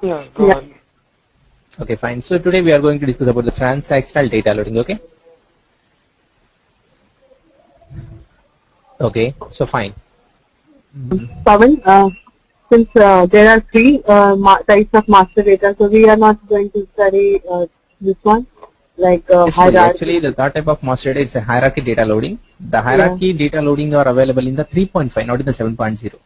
Yeah, go on. Okay, fine. So today we are going to discuss about the transactional data loading. Okay, so fine. Pawan, since there are three types of master data, so we are not going to study this one, like Yes, Suri. Actually, hierarchy. the third type of master data is a hierarchy data loading. The Yeah. hierarchy data loading are available in the 3.5, not in the 7.0.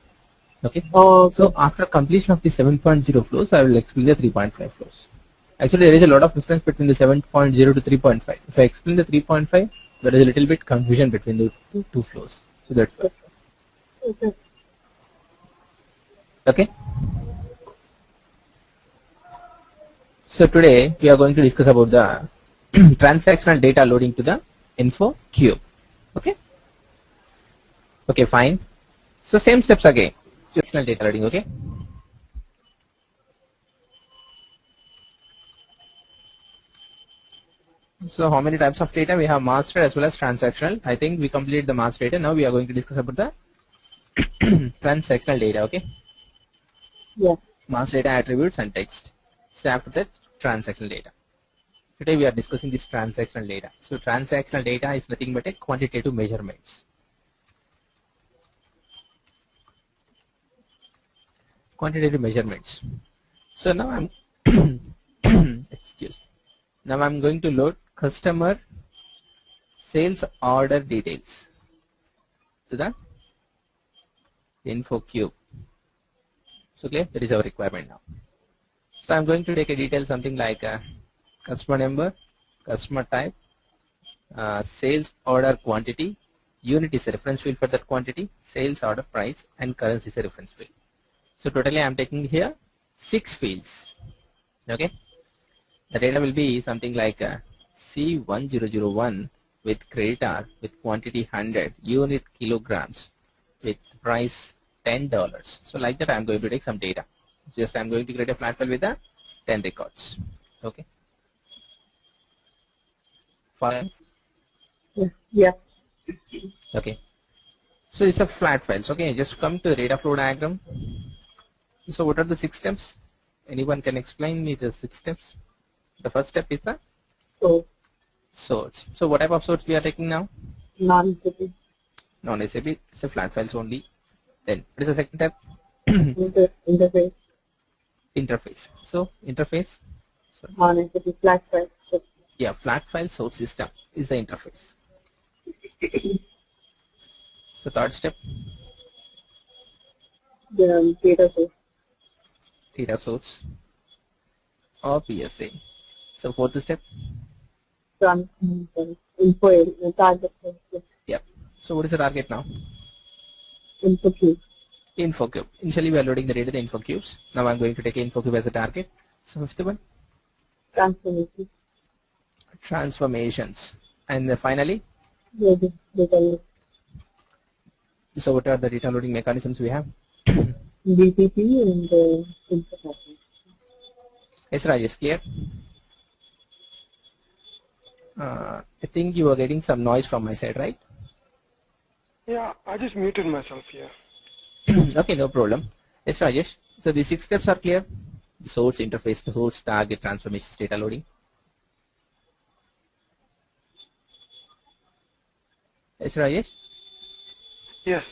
Okay. Oh, okay. So after completion of the 7.0 flows, I will explain the 3.5 flows. Actually, there is a lot of difference between the 7.0 to 3.5. If I explain the 3.5, there is a little bit confusion between the two flows. So that's why. Okay. Okay. So today we are going to discuss about the transactional data loading to the info cube. Okay. Okay, fine. So same steps again. Transactional data loading. Okay. So how many types of data we have? Master as well as transactional. I think we completed the master data. Now we are going to discuss about the transactional data. Okay. Yeah. Master data, attributes and text. So after that, transactional data. Today we are discussing this transactional data. So transactional data is nothing but a quantitative measurements. Quantitative measurements. So now I'm excuse me. Now I'm going to load customer sales order details to the info cube. So clear? That is our requirement now. So I'm going to take a detail something like customer number, customer type, sales order quantity, unit is a reference field for that quantity, sales order price, and currency is a reference field. So totally I'm taking here 6 fields. Okay. The data will be something like C1001 with creditor with quantity 100, unit kilograms with price $10. So like that I'm going to take some data. Just I'm going to create a flat file with the 10 records. Okay. Fine. Yeah. Okay. So it's a flat file. So, okay, just come to the data flow diagram. So what are the 6 steps? Anyone can explain me the 6 steps? The first step is the source. So what type of source we are taking now? Non-SAP. Non-SAP. It's a flat files only. Then what is the second step? Interface. Interface. So interface. Sorry. Non-SAP flat file. Yeah, flat file source system is the interface. So third step. The data source. Data source or PSA. So fourth step. Info target. Yeah. So what is the target now? Info cube. Info cube. Initially we are loading the data in the info cubes. Now I'm going to take info cube as a target. So fifth one. Transformation. Transformations. And then finally. Data load. So what are the data loading mechanisms we have? BTP and info. Yes, Rajesh, clear? I think you are getting some noise from my side, right? Yeah, I just muted myself here. Okay, no problem. Yes, Rajesh. So the 6 steps are clear. The source, interface, the source, target, transformations, data loading. Yes, Rajesh. Yes.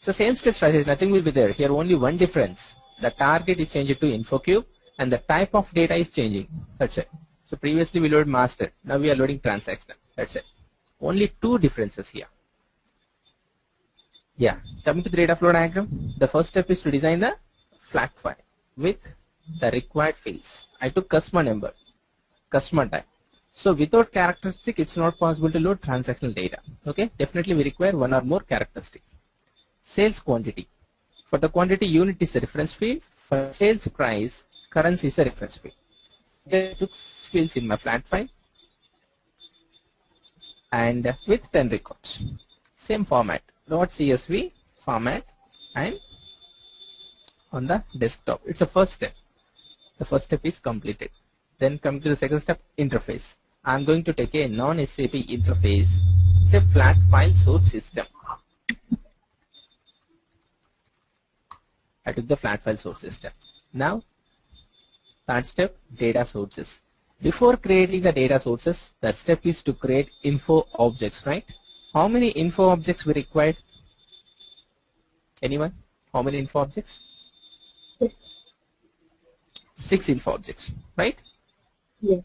So same steps, Rajesh. Nothing will be there. Here only one difference. The target is changed to InfoCube and the type of data is changing. That's it. So previously we loaded master. Now we are loading transactional. That's it. Only 2 differences here. Yeah. Coming to the data flow diagram. The first step is to design the flat file with the required fields. I took customer number, customer type. So without characteristic, it's not possible to load transactional data. Okay. Definitely we require one or more characteristic. Sales quantity. For the quantity, unit is a reference field. For sales price, currency is a reference field. I took fields in my flat file and with 10 records. Same format. .csv format and on the desktop. It's the first step. The first step is completed. Then come to the second step, interface. I'm going to take a non-SAP interface. It's a flat file source system. I took the flat file source system. Now Third step, data sources. Before creating the data sources, the step is to create info objects, right? How many info objects we required? Anyone? How many info objects? 6 info objects, right? Yes.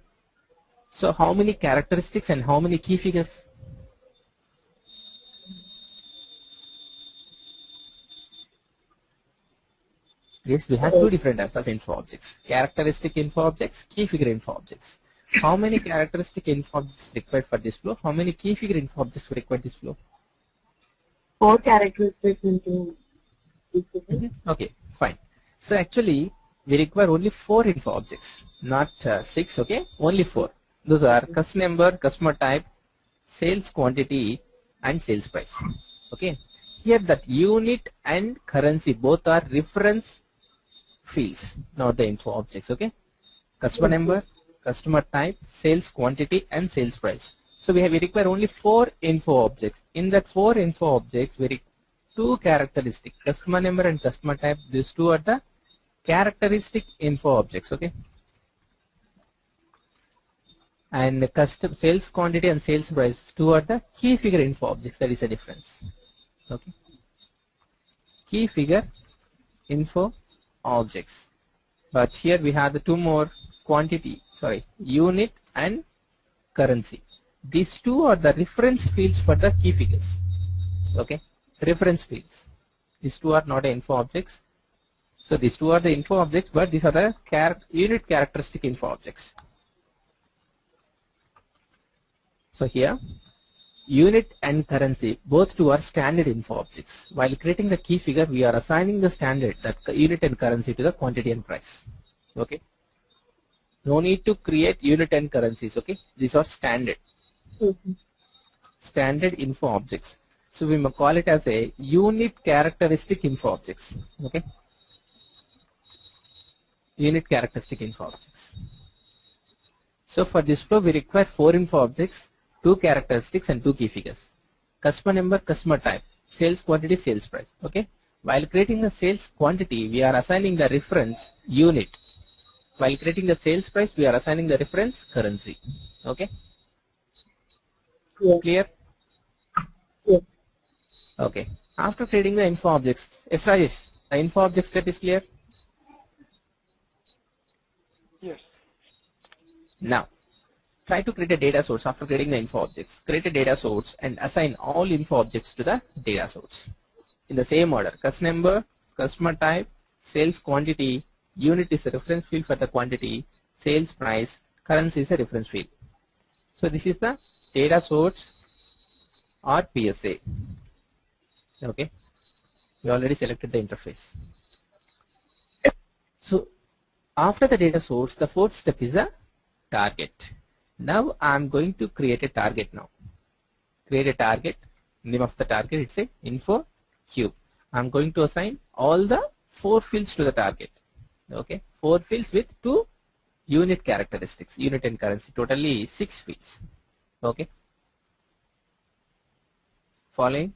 So how many characteristics and how many key figures? Yes, we have two different types of info objects. Characteristic info objects, key figure info objects. How many characteristic info objects required for this flow? How many key figure info objects required this flow? 4 characteristics into each of them. Okay, fine. So actually, we require only 4 info objects, not 6, okay? Only 4. Those are customer number, customer type, sales quantity, and sales price. Okay. Here that unit and currency both are reference fields, not the info objects, okay? Customer number, customer type, sales quantity, and sales price. So we require only 4 info objects. In that 4 info objects, we require 2 characteristics, customer number and customer type. These 2 are the characteristic info objects, okay? And custom sales quantity and sales price, 2 are the key figure info objects. That is a difference, okay? Key figure info objects. But here we have the 2 more unit and currency. These 2 are the reference fields for the key figures, okay? Reference fields. These 2 are not info objects. So these 2 are the info objects, but these are the unit characteristic info objects. So here, unit and currency, both 2 are standard info objects. While creating the key figure, we are assigning the standard, that unit and currency, to the quantity and price. Okay. No need to create unit and currencies. Okay. These are standard. Standard info objects. So we may call it as a unit characteristic info objects. Okay. Unit characteristic info objects. So for this flow, we require 4 info objects, 2 characteristics, and 2 key figures. Customer number, customer type, sales quantity, sales price. Okay. While creating the sales quantity, we are assigning the reference unit. While creating the sales price, we are assigning the reference currency. Okay. Yes. Clear? Yes. Okay. After creating the info objects, yes, Rajesh, the info object step is clear? Yes. Now, try to create a data source after creating the info objects. Create a data source and assign all info objects to the data source in the same order. Customer number, customer type, sales quantity, unit is a reference field for the quantity, sales price, currency is a reference field. So this is the data source or PSA. Okay. We already selected the interface. So after the data source, the 4th step is the target. Now I am going to create a target now. Create a target. Name of the target, it's a info cube. I am going to assign all the 4 fields to the target. Okay, 4 fields with 2 unit characteristics, unit and currency, totally 6 fields. Okay. Following,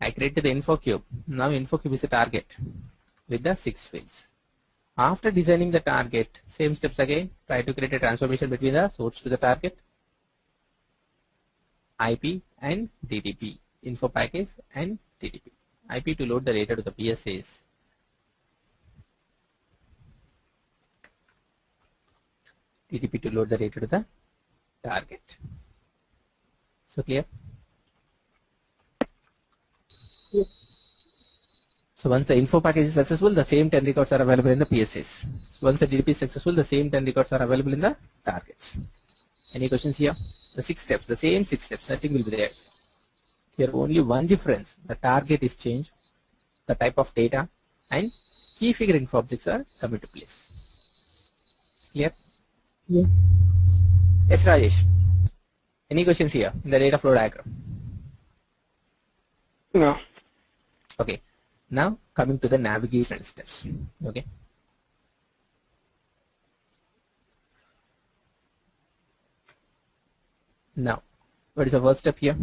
I created the info cube. Now info cube is a target with the 6 fields. After designing the target, same steps again, try to create a transformation between the source to the target, IP and DTP, info package and DTP. IP to load the data to the PSAs. DTP to load the data to the target. So clear? Yes. So once the info package is successful, the same 10 records are available in the PSAs. So once the DTP is successful, the same 10 records are available in the targets. Any questions here? The 6 steps, the same 6 steps, nothing will be there. Here only one difference, the target is changed, the type of data, and key figure info objects are come into place. Clear? Yes. Yes, Rajesh. Any questions here in the data flow diagram? No. Okay. Now coming to the navigation steps. Okay. Now, what is the first step here?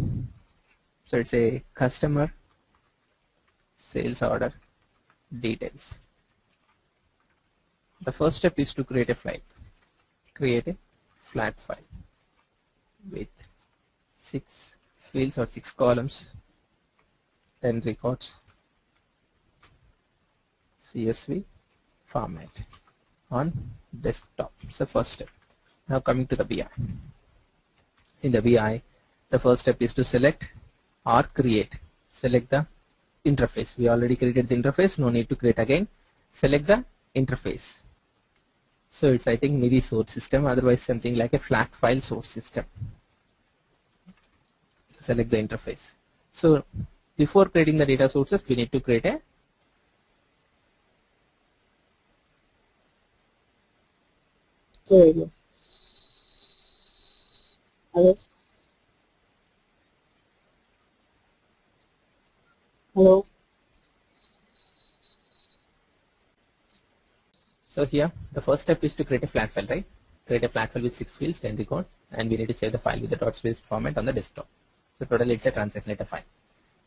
So it's a customer sales order details. The first step is to create a file. Create a flat file with 6 fields or 6 columns, 10 records, CSV format on desktop. It's the first step. Now coming to the BI. In the BI, the first step is to select or select the interface. We already created the interface, no need to create again. Select the interface. So it's, I think, NIDI source system, otherwise something like a flat file source system. So select the interface. So before creating the data sources, we need to create a Hello. Hello. So here, the first step is to create a flat file, right? Create a flat file with 6 fields, 10 records, and we need to save the file with the .space format on the desktop. So totally it's a transaction data file.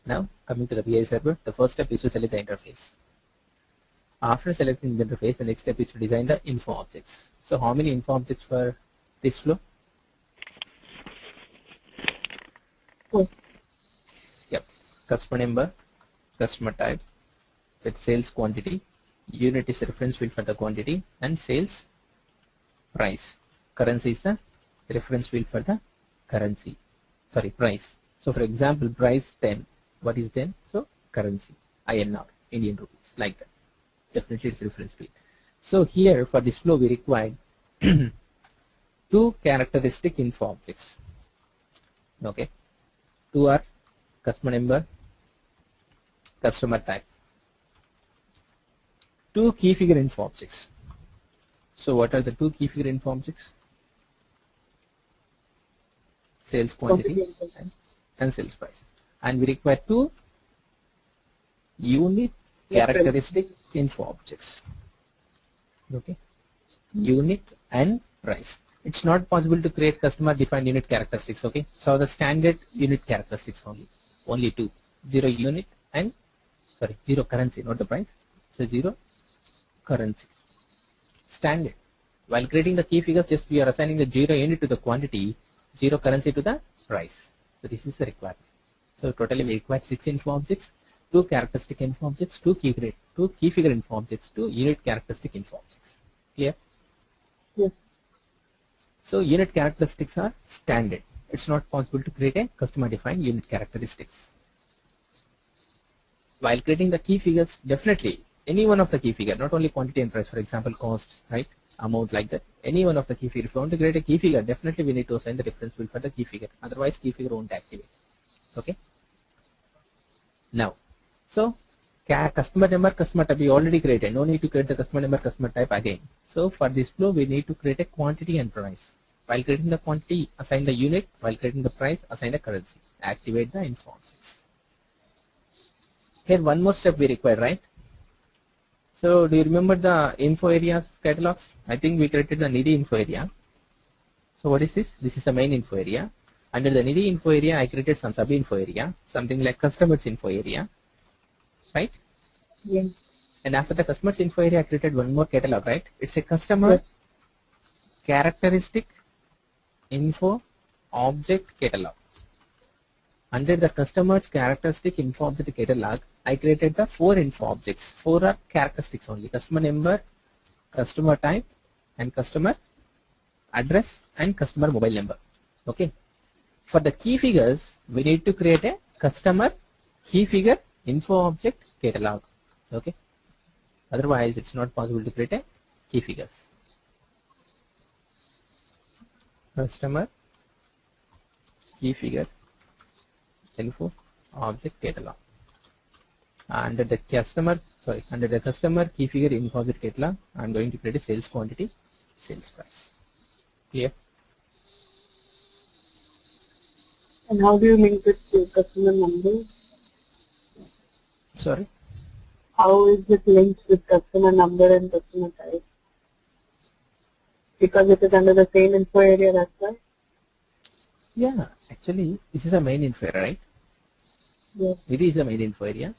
Now coming to the BI server, the first step is to select the interface. After selecting the interface, the next step is to design the info objects. So how many info objects for this flow? Yep, customer number, customer type, with sales quantity, unit is a reference field for the quantity, and sales price. Currency is the reference field for the price. So for example, price 10. What is 10? So currency, INR, Indian rupees, like that. Definitely it's reference field. So here for this flow we required 2 characteristic info objects. Okay, 2 are customer number, customer type. 2 key figure info objects. So what are the 2 key figure info objects? Sales quantity and sales price. And we require 2 unit characteristic info objects. Okay, unit and price. It's not possible to create customer defined unit characteristics. Okay, so the standard unit characteristics only 2, 0 unit and 0 currency, not the price. So 0 currency, standard. While creating the key figures, just we are assigning the 0 unit to the quantity, 0 currency to the price. So this is the requirement. So totally we require 6 info objects, 2 characteristic info objects, 2 key figure info objects, 2 unit characteristic info objects. Clear? Yes. So unit characteristics are standard. It's not possible to create a customer defined unit characteristics. While creating the key figures, definitely any one of the key figure, not only quantity and price, for example, cost, right, amount, like that, any one of the key figure. If you want to create a key figure, definitely we need to assign the reference field for the key figure. Otherwise, key figure won't activate. Okay. Now, so customer number, customer type we already created. No need to create the customer number, customer type again. So for this flow, we need to create a quantity and price. While creating the quantity, assign the unit. While creating the price, assign the currency. Activate the info objects. Here one more step we require, right? So do you remember the info areas catalogs? I think we created the NIDI info area. So what is this? This is the main info area. Under the NIDI info area, I created some sub info area, something like customers info area, right? Yeah. And after the customers info area, I created one more catalog, right? It's a customer characteristic info object catalog. Under the customer's characteristic info object catalog, I created the 4 info objects. 4 are characteristics only: customer number, customer type, and customer address, and customer mobile number. Okay. For the key figures, we need to create a customer key figure info object catalog. Okay. Otherwise, it's not possible to create a key figures. Customer key figure info object catalog. Under the customer key figure info object catalog, I am going to create a sales quantity, sales price. Clear? And how do you link it to customer number? Sorry? How is it linked with customer number and customer type? Because it is under the same info area, that's why? Yeah, actually, this is a main info area, right? Yes. This is a main info area,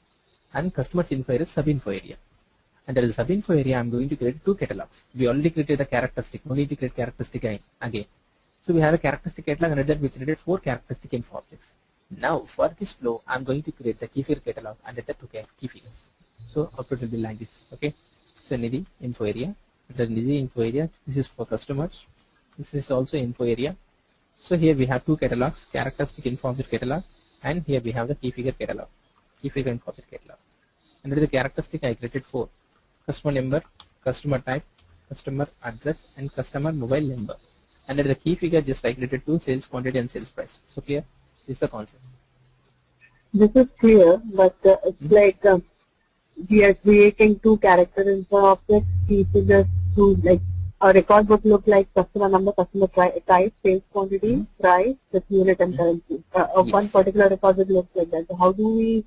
and customers info area is sub info area. Under the sub-info area, I'm going to create two catalogs. We already created the characteristic. No need to create characteristic again. So we have a characteristic catalog, under that we generated 4 characteristic info objects. Now for this flow, I'm going to create the key figure catalog under the 2 key figures. So output will be like this. Okay. So Nidhi info area. Under Nidhi info area, this is for customers. This is also info area. So here we have 2 catalogs, characteristic info object catalog, and here we have the key figure catalog, key figure info object catalog. Under the characteristic, I created 4: customer number, customer type, customer address, and customer mobile number. Under the key figure, just I created 2: sales quantity and sales price. So clear? This is the concept. This is clear, but it's like we are creating 2 character info objects. Key figures to like a record would look like customer number, customer type, sales quantity, price, with unit and currency. Yes. One particular record would look like that. So how do we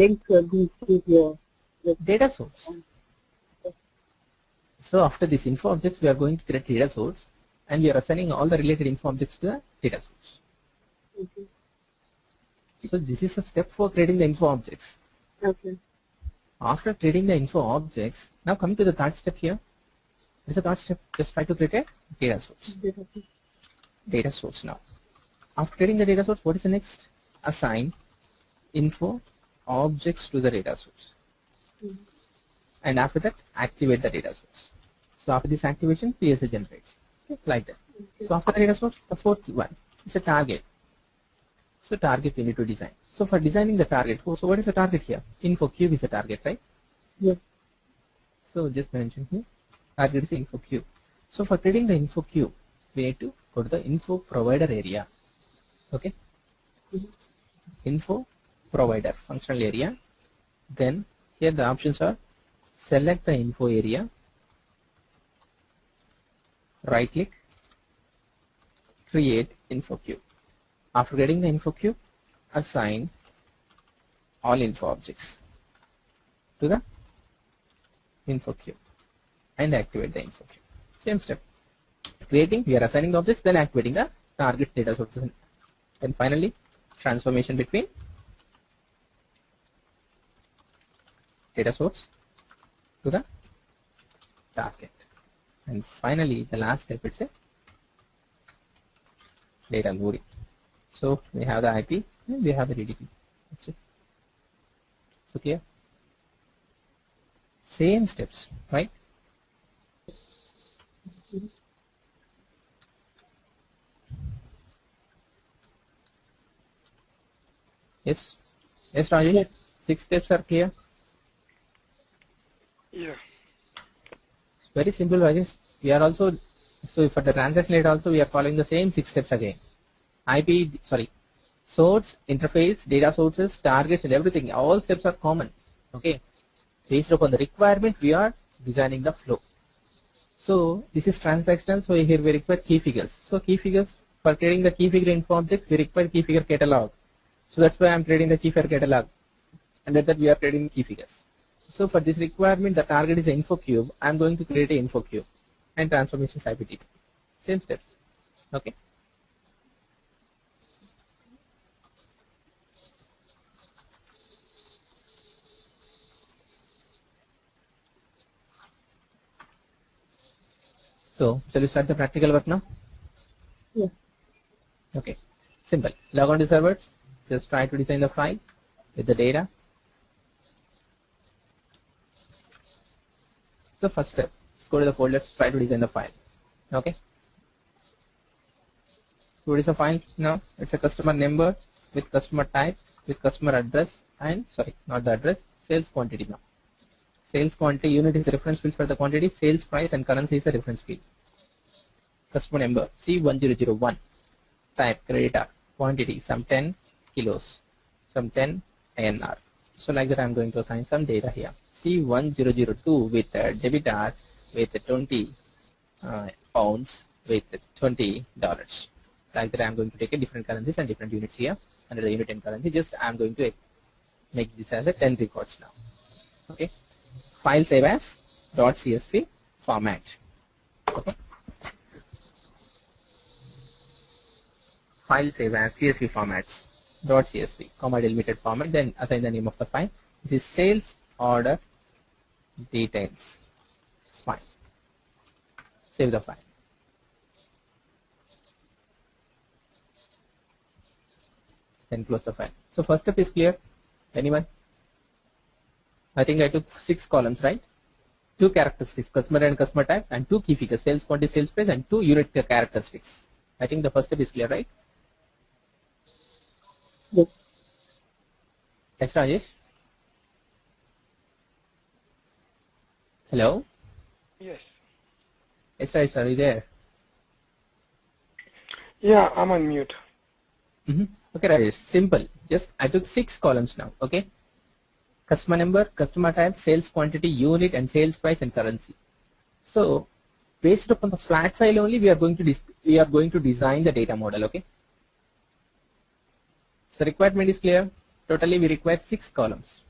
link these two here? Data source. So after this info objects, we are going to create data source, and we are assigning all the related info objects to the data source. Okay. So this is a step for creating the info objects. Okay. After creating the info objects, now coming to the third step here. This is the third step. Just try to create a data source. Data source now. After creating the data source, what is the next? Assign info objects to the data source. And after that, activate the data source. So after this activation, PSA generates. Okay, like that. So after the data source, the fourth one, it's a target. So target we need to design. So for designing the target, so what is the target here? Info cube is the target, right? Yes. So just mention here, target is info cube. So for creating the info cube, we need to go to the info provider area. Okay. Info provider functional area. Then here the options are: select the info area, right click, create info cube. After getting the info cube, assign all info objects to the info cube and activate the info cube. Same step. Creating, we are assigning the objects, then activating the target data source. And finally, transformation between data source to the target. And finally, the last step, it's a data loading. So we have the IP and we have the DDP. That's it. So clear? Same steps, right? Yes. Yes, Rajesh. Yes. 6 steps are clear. Yeah. Very simple, Rajesh. We are also, so for the transaction layer also, we are following the same 6 steps again. Source, interface, data sources, targets, and everything. All steps are common. Okay. Based upon the requirement, we are designing the flow. So this is transactional. So here we require key figures. So key figures, for creating the key figure info objects, we require key figure catalog. So that's why I'm creating the key figure catalog. And that we are creating key figures. So for this requirement, the target is the info cube. I'm going to create an info cube and transformations IPT. Same steps. Okay. So, shall we start the practical work now? Yeah. Okay. Simple. Log on to servers. Just try to design the file with the data. So first step, let's go to the folder, let's try to design the file. Okay. So what is the file now? It's a customer number with customer type, with customer address, and sorry, not the address, sales quantity now. Sales quantity unit is the reference field for the quantity, sales price and currency is the reference field. Customer number C1001, type creditor, quantity some 10 kilos, some 10 INR. So like that I'm going to assign some data here. C1002 with debitor with 20 pounds with $20. Like that I'm going to take a different currencies and different units here. Under the unit and currency, just I'm going to make this as a 10 records now. Okay. File save as .csv format. Okay. File save as CSV formats. .csv, comma delimited format. Then assign the name of the file. This is sales order details. Fine. Save the file. Then close the file. So first step is clear. Anyone? I think I took 6 columns, right? 2 characteristics, customer and customer type, and 2 key figures, sales quantity, sales price, and 2 unit characteristics. I think the first step is clear, right? Yes. Yes, Rajesh? Hello? Yes. Yes, Rajesh, are you there? Yeah, I'm on mute. Okay, Rajesh, simple. Just I took 6 columns now, okay? Customer number, customer type, sales quantity, unit, and sales price and currency. So, based upon the flat file only, we are going to design the data model, okay? So requirement is clear. Totally, we require 6 columns.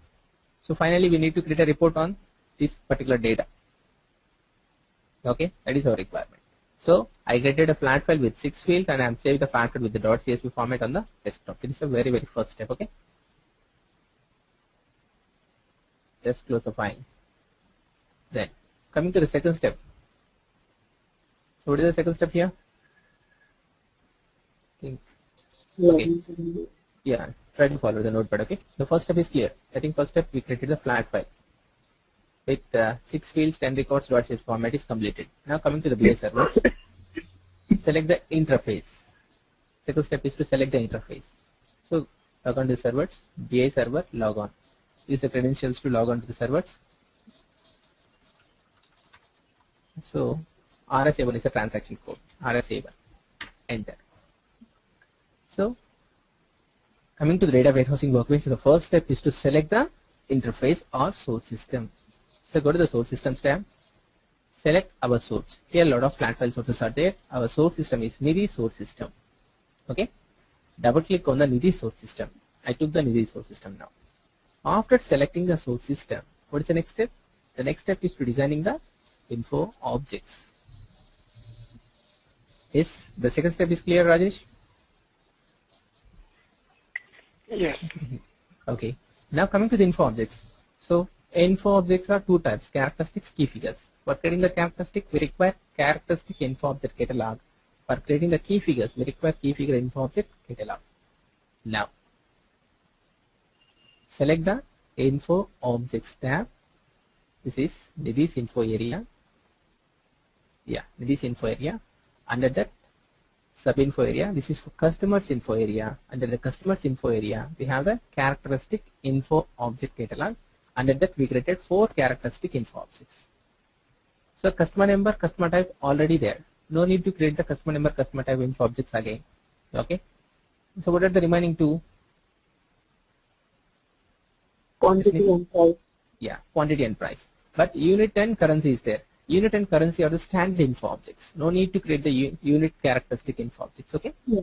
So finally, we need to create a report on this particular data. Okay, that is our requirement. So I created a flat file with 6 fields, and I am saving the flat file with the .csv format on the desktop. This is a very first step. Okay. Just close the file. Then coming to the second step. So what is the second step here? Okay. Yeah, try to follow the notepad. Okay. The first step is clear. I think first step we created the flat file with 6 fields, 10 records, .csv format is completed. Now coming to the BI servers, select the interface. Second step is to select the interface. So log on to the servers, BI server, log on. Use the credentials to log on to the servers. So RSA1 is a transaction code. RSA1. Enter. So coming to the data warehousing workbench, the first step is to select the interface or source system. So go to the source systems tab. Select our source. Here a lot of flat file sources are there. Our source system is Nidhi source system. Okay. Double click on the Nidhi source system. I took the Nidhi source system now. After selecting the source system, what is the next step? The next step is to designing the info objects. Yes, the second step is clear, Rajesh? Yes. Okay. Now coming to the info objects. So info objects are 2 types, characteristics, key figures. For creating the characteristic, we require characteristic info object catalog. For creating the key figures, we require key figure info object catalog. Now, select the info objects tab. This is Nidhi's info area. Yeah, Nidhi's info area. Under that sub info area, this is for customers info area. Under the customers info area, we have the characteristic info object catalog. Under that, we created 4 characteristic info objects. So customer number, customer type already there. No need to create the customer number, customer type info objects again. Okay. So what are the remaining 2? Quantity and price. Yeah, quantity and price. But unit and currency is there. Unit and currency are the standard info objects. No need to create the unit characteristic info objects. Okay. Yeah.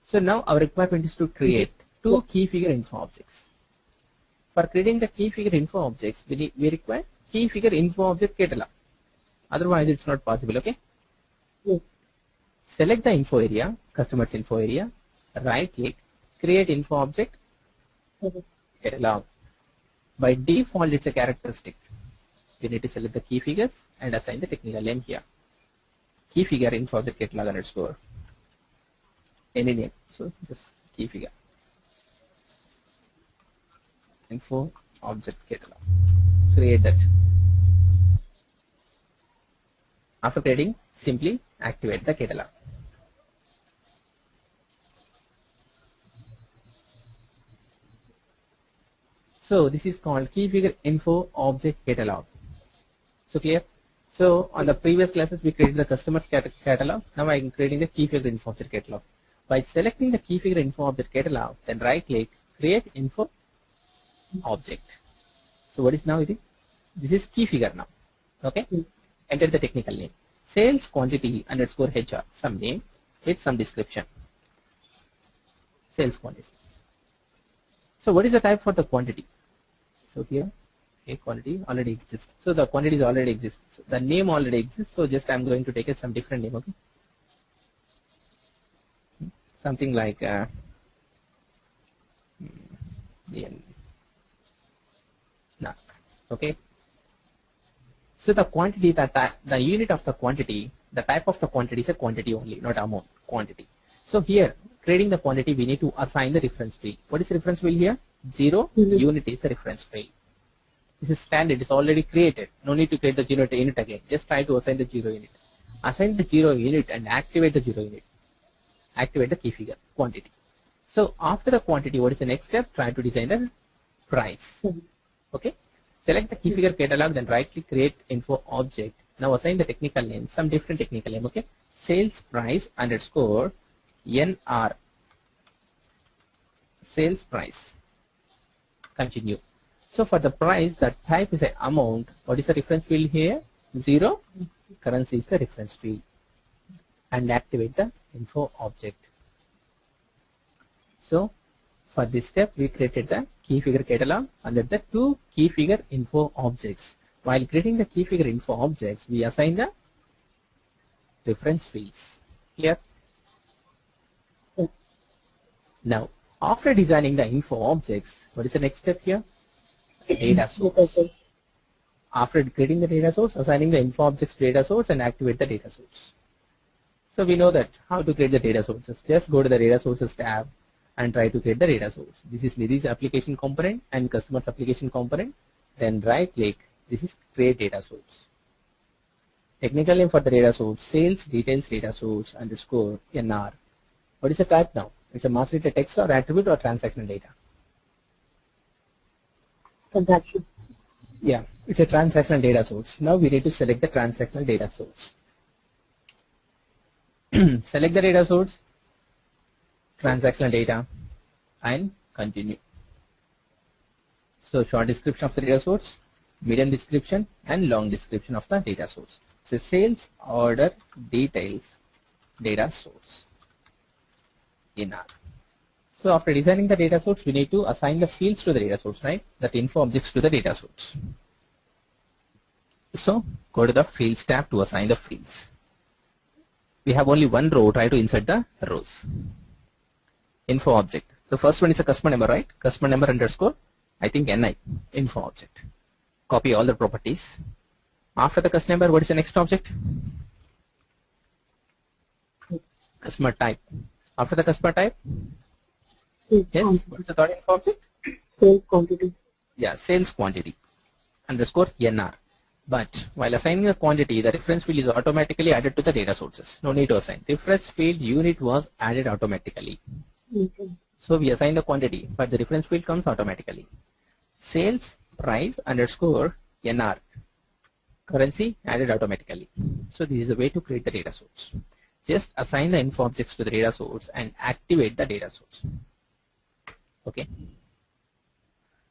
So now our requirement is to create 2 key figure info objects. For creating the key figure info objects, we require key figure info object catalog. Otherwise, it's not possible. Okay. Yes. Select the info area, customers info area, right click, create info object catalog. By default, it's a characteristic. We need to select the key figures and assign the technical name here. Key figure info object catalog underscore any name. So just key figure info object catalog. Create that. After creating, simply activate the catalog. So this is called key figure info object catalog. So clear? So on the previous classes we created the customer catalog. Now I am creating the key figure info object catalog. By selecting the key figure info object catalog, then right click, create info object. So what is now it? This is key figure now. Okay. Enter the technical name. Sales quantity underscore HR, some name with some description. Sales quantity. So what is the type for the quantity? So here, okay, quantity already exists. So the quantities already exist. So the name already exists. So just I'm going to take it some different name. Okay. Something like no. Okay. So the quantity, the unit of the quantity, the type of the quantity is a quantity only, not amount, quantity. So here, creating the quantity, we need to assign the reference field. What is the reference field here? 0 unit is the reference field. This is standard, it's already created. No need to create the 0 unit again. Just try to assign the 0 unit. Assign the 0 unit and activate the 0 unit. Activate the key figure, quantity. So after the quantity, what is the next step? Try to design the price. Okay. Select the key figure catalog, then right click create info object. Now assign the technical name, some different technical name. Okay. Sales price underscore NR. Sales price. Continue. So for the price, the type is an amount. What is the reference field here? 0. Currency is the reference field. And activate the info object. So for this step, we created the key figure catalog under the 2 key figure info objects. While creating the key figure info objects, we assign the reference fields. Clear? Now, after designing the info objects, what is the next step here? Data source. After creating the data source, assigning the info objects data source and activate the data source. So we know that how to create the data sources. Just go to the data sources tab and try to create the data source. This is Nidhi's application component and customer's application component. Then right click. This is create data source. Technical name for the data source, sales details data source underscore NR. What is the type now? It's a master data text or attribute or transactional data? Transaction. Yeah, it's a transactional data source. Now we need to select the transactional data source. Select the data source, transactional data, and continue. So short description of the data source, medium description, and long description of the data source. So sales order details data source in R. So after designing the data source, we need to assign the fields to the data source, right? That info objects to the data source. So go to the fields tab to assign the fields. We have only one row, try to insert the rows. Info object. The first one is a customer number, right? Customer number underscore, I think NI, info object. Copy all the properties. After the customer number, what is the next object? Customer type. After the customer type, yes, what is the third info object? Sales quantity. Yeah, sales quantity underscore NR. But while assigning the quantity, the reference field is automatically added to the data sources. No need to assign. Reference field unit was added automatically. Okay. So we assign the quantity, but the reference field comes automatically. Sales price underscore NR. Currency added automatically. So this is the way to create the data source. Just assign the info objects to the data source and activate the data source. Okay.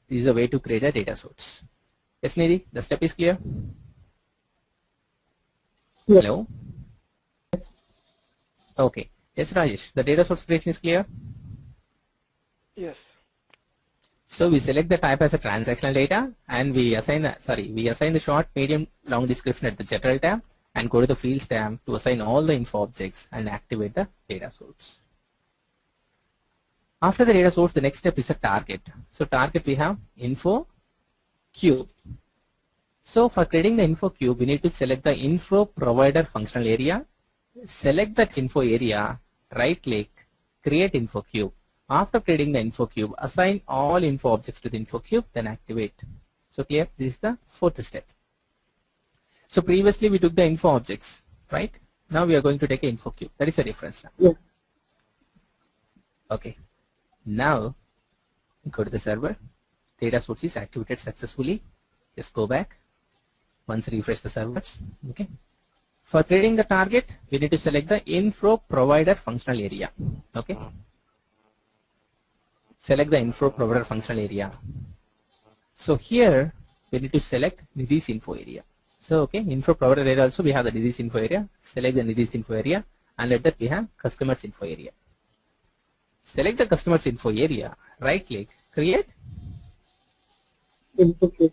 This is the way to create a data source. Yes, Nidhi, the step is clear? Yes. Hello? Okay. Yes, Rajesh, the data source creation is clear? Yes. So we select the type as a transactional data and we assign the short, medium, long description at the general tab and go to the fields tab to assign all the info objects and activate the data source. After the data source, the next step is a target. So target we have info cube. So for creating the info cube, we need to select the info provider functional area. Select that info area, right click, create info cube. After creating the info cube, assign all info objects to the info cube, then activate. So clear? This is the fourth step. So previously we took the info objects, right? Now we are going to take an info cube. That is a reference now. Yeah. Okay. Now go to the server. Data source is activated successfully. Just go back. Once refresh the servers. Okay. For creating the target, we need to select the info provider functional area. Okay. Select the info provider functional area. So here we need to select Nidhi's info area. So okay, info provider area also we have the Nidhi's info area. Select the Nidhi's info area and let that we have customer's info area. Select the customer's info area, right click, create. Info cube.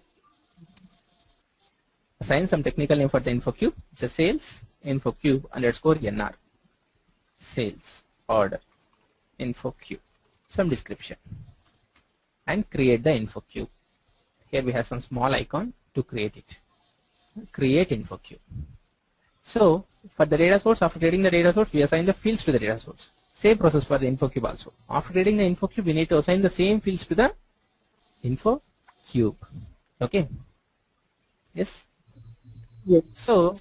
Assign some technical name for the info cube. It's a sales info cube underscore NR. Sales order info cube. Some description. And create the info cube. Here we have some small icon to create it. create info cube. So for the data source, after creating the data source, we assign the fields to the data source. Same process for the info cube also. After creating the info cube, we need to assign the same fields to the info cube. Okay. Yes. Yes. So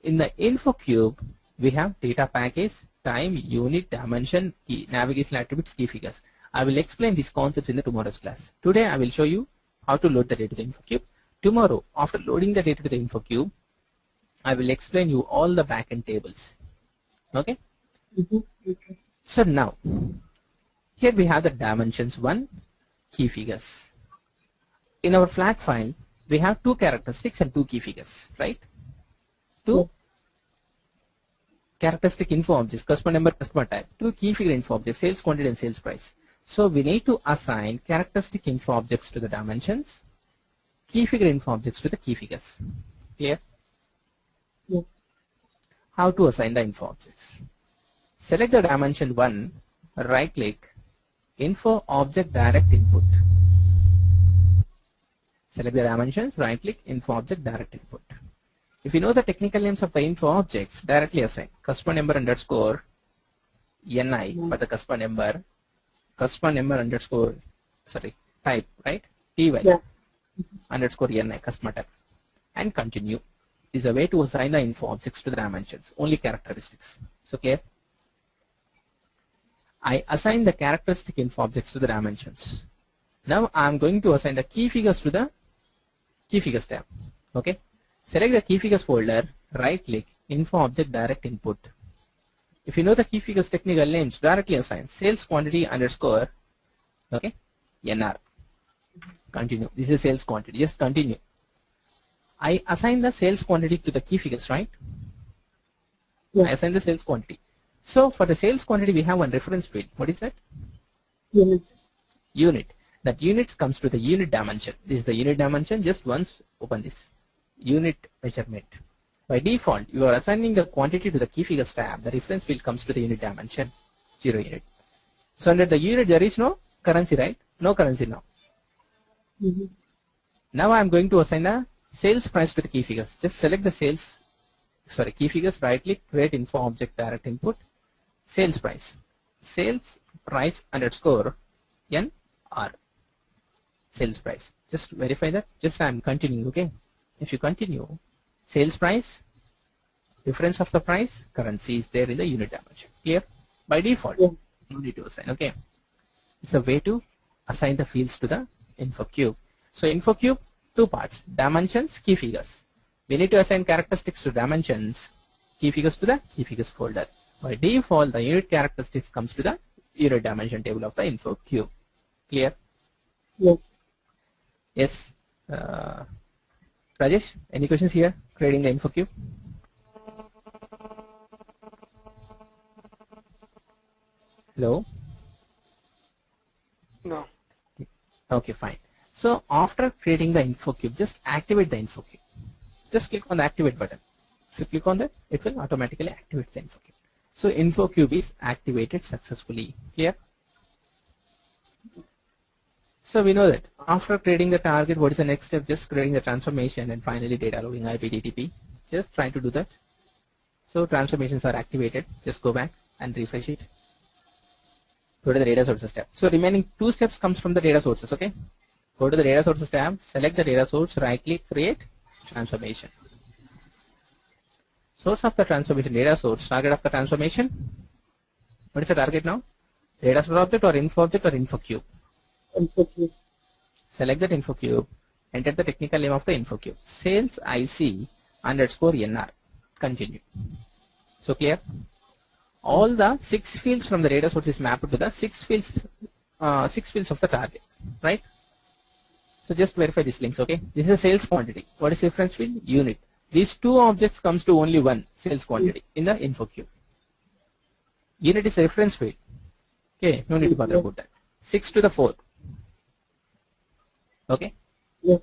in the info cube, we have data package, time, unit, dimension, key, navigation attributes, key figures. I will explain these concepts in the tomorrow's class. Today I will show you how to load the data to the info cube. Tomorrow, after loading the data to the info cube, I will explain you all the backend tables. Okay. Okay. So now, here we have the dimensions 1, key figures. In our flat file, we have 2 characteristics and 2 key figures, right? 2 characteristic info objects, customer number, customer type, 2 key figure info objects, sales quantity and sales price. So we need to assign characteristic info objects to the dimensions, key figure info objects to the key figures. Clear? Yes. How to assign the info objects? Select the dimension 1, right click, info object direct input. Select the dimensions, right click, info object direct input. If you know the technical names of the info objects, directly assign customer number underscore NI for the customer number underscore, sorry, type, right? TY Yeah. underscore NI, customer type, and continue. This is a way to assign the info objects to the dimensions, only characteristics. So clear? I assign the characteristic info objects to the dimensions. Now I am going to assign the key figures to the key figures tab. Okay. Select the key figures folder, right click, info object direct input. If you know the key figures technical names, directly assign sales quantity underscore, okay, NR. Continue. This is sales quantity. Just continue. I assign the sales quantity to the key figures, right? Yes. I assign the sales quantity. So for the sales quantity, we have one reference field. What is that? Unit. Unit. That units comes to the unit dimension. This is the unit dimension. Just once open this. Unit measurement. By default, you are assigning the quantity to the key figures tab. The reference field comes to the unit dimension. 0 unit. So under the unit, there is no currency, right? No currency now. Now I am going to assign the sales price to the key figures. Just select the key figures, right click, create info object direct input, sales price underscore NR, sales price. Just verify that. Just I am continuing. Okay. If you continue, sales price, difference of the price, currency is there in the unit dimension. Clear? By default, Yeah. no need to assign. Okay. It's a way to assign the fields to the info cube. So info cube, 2 parts: dimensions, key figures. We need to assign characteristics to dimensions, key figures to the key figures folder. By default, the unit characteristics comes to the unit dimension table of the info cube. Clear? Yes. Yes. Rajesh, any questions here? Creating the info cube. Hello. No. Okay, fine. So after creating the info cube, just activate the info cube. Just click on the activate button. If you click on that, it will automatically activate the info cube. So info cube is activated successfully. Clear? So we know that after creating the target, what is the next step? Just creating the transformation and finally data loading IPDTP. Just try to do that. So transformations are activated. Just go back and refresh it. Go to the data sources tab. So remaining 2 steps comes from the data sources. Okay. Go to the data sources tab, select the data source, right click, create transformation. Source of the transformation, data source, target of the transformation. What is the target now? Data source object or info cube? Info cube. Select that info cube, enter the technical name of the info cube. Sales IC underscore NR. Continue. So clear? All the 6 fields from the data source is mapped to the 6 fields of the target, right? So just verify these links, okay? This is a sales quantity. What is reference field? Unit. These 2 objects comes to only one sales quantity in the info cube. Unit is a reference field. Okay, no need to bother about that. 6 to the 4. Okay? Yes.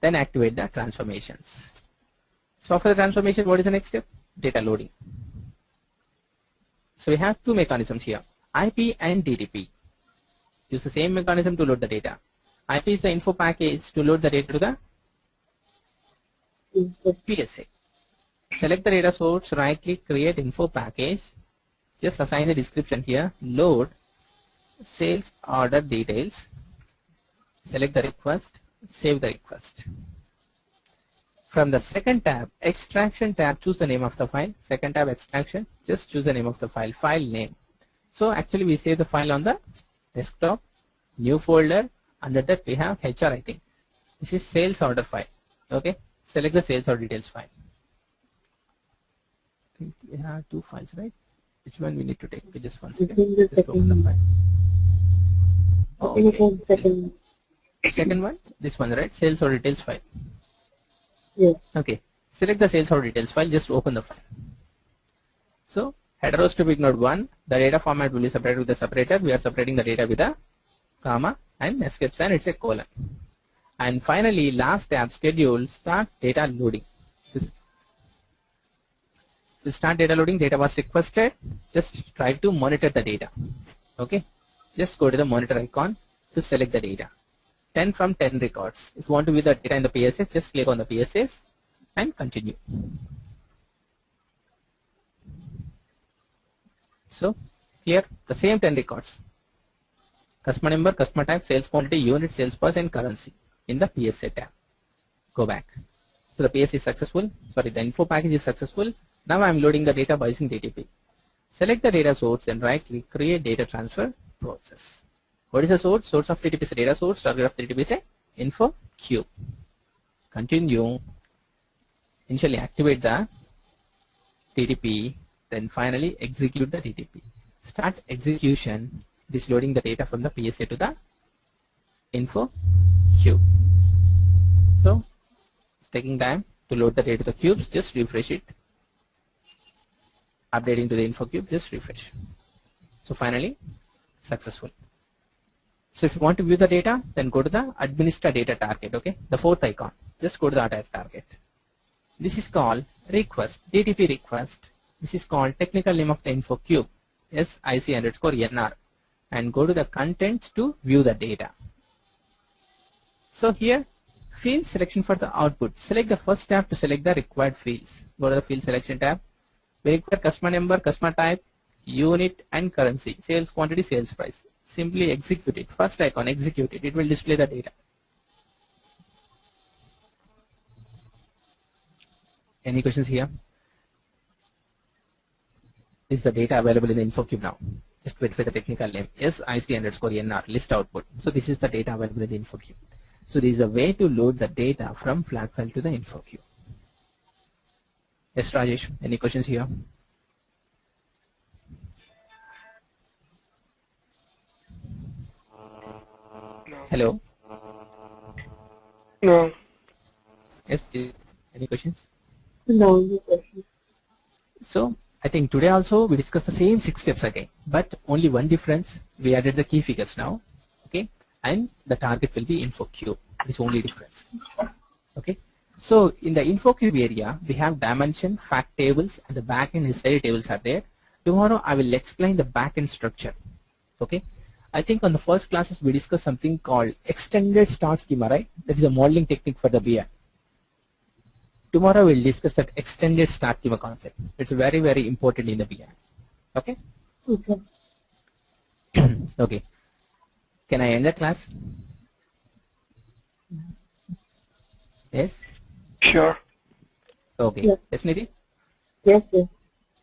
Then activate the transformations. So after the transformation, what is the next step? Data loading. So we have 2 mechanisms here, IP and DTP. Use the same mechanism to load the data. IP is the info package to load the data to the PSA. Select the data source, right click, create info package. Just assign the description here, load sales order details. Select the request, save the request. From the second tab, extraction tab, choose the name of the file. Second tab, extraction, just choose the name of the file name. So actually we save the file on the desktop, new folder, under that we have HR, I think. This is sales order file. Okay, select the sales order details file. I think we have two files, right? Which one we need to take? Okay, just one second. Just open the file. Okay. Second one, this one, right? Sales order details file. Yes. Okay, select the sales order details file, just open the file. So, header rows to be ignored 1, the data format will be separated with the separator, we are separating the data with a comma and escape sign, it's a colon. And finally, last tab, schedule, start data loading. To start data loading, data was requested, just try to monitor the data. Okay, just go to the monitor icon to select the data. 10 from 10 records. If you want to view the data in the PSS, just click on the PSS and continue. So here the same 10 records. Customer number, customer type, sales quantity, unit, sales price and currency in the PSA tab. Go back. So the PSA is successful. Sorry, the info package is successful. Now I am loading the data by using DTP. Select the data source and right click, create data transfer process. What is the source? Source of DTP is a data source, target of DTP is a info cube. Continue. Initially activate the DTP, then finally execute the DTP. Start execution. It is loading the data from the PSA to the info cube. So it's taking time to load the data to the cubes. Just refresh it. Updating to the info cube, just refresh. So finally successful. So if you want to view the data, then go to the administer data target, okay, the fourth icon. Just go to the target. This is called request, DTP request. This is called technical name of the info cube, SIC_NR, and go to the contents to view the data. So here, field selection for the output. Select the first tab to select the required fields. Go to the field selection tab. We require customer number, customer type, unit and currency, sales quantity, sales price. Simply execute it. First icon, execute it. It will display the data. Any questions here? Is the data available in the info cube now? Just wait for the technical name. SIC_NR list output. So this is the data available in the info cube. So this is a way to load the data from flat file to the info cube. Yes, Rajesh. Any questions here? Hello. No. Yes. Any questions? No, no question. So I think today also we discussed the same 6 steps again, but only one difference. We added the key figures now. Okay, and the target will be info cube. This only difference. Okay. So in the info cube area, we have dimension, fact tables, and the backend history tables are there. Tomorrow I will explain the backend structure. Okay. I think on the first classes we discussed something called extended start schema, right? That is a modeling technique for the BI. Tomorrow we'll discuss that extended start schema concept. It's very, very important in the BI. Okay? Okay. Okay. Can I end the class? Yes? Sure. Okay. Yes. Yes, Nidhi? Yes, yes.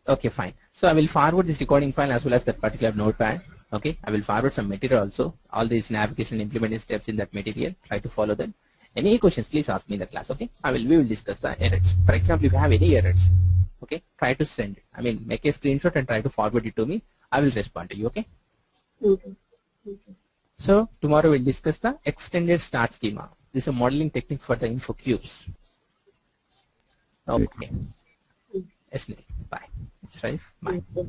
Okay, fine. So I will forward this recording file as well as that particular notepad. Okay, I will forward some material also. All these navigation and implementation steps in that material. Try to follow them. Any questions, please ask me in the class. Okay, we will discuss the errors. For example, if you have any errors, okay, try to send. Make a screenshot and try to forward it to me. I will respond to you. Okay. Okay. Okay. So tomorrow we'll discuss the extended start schema. This is a modeling technique for the info cubes. Okay. Yes, Nidhi. Bye. That's right. Bye. Okay.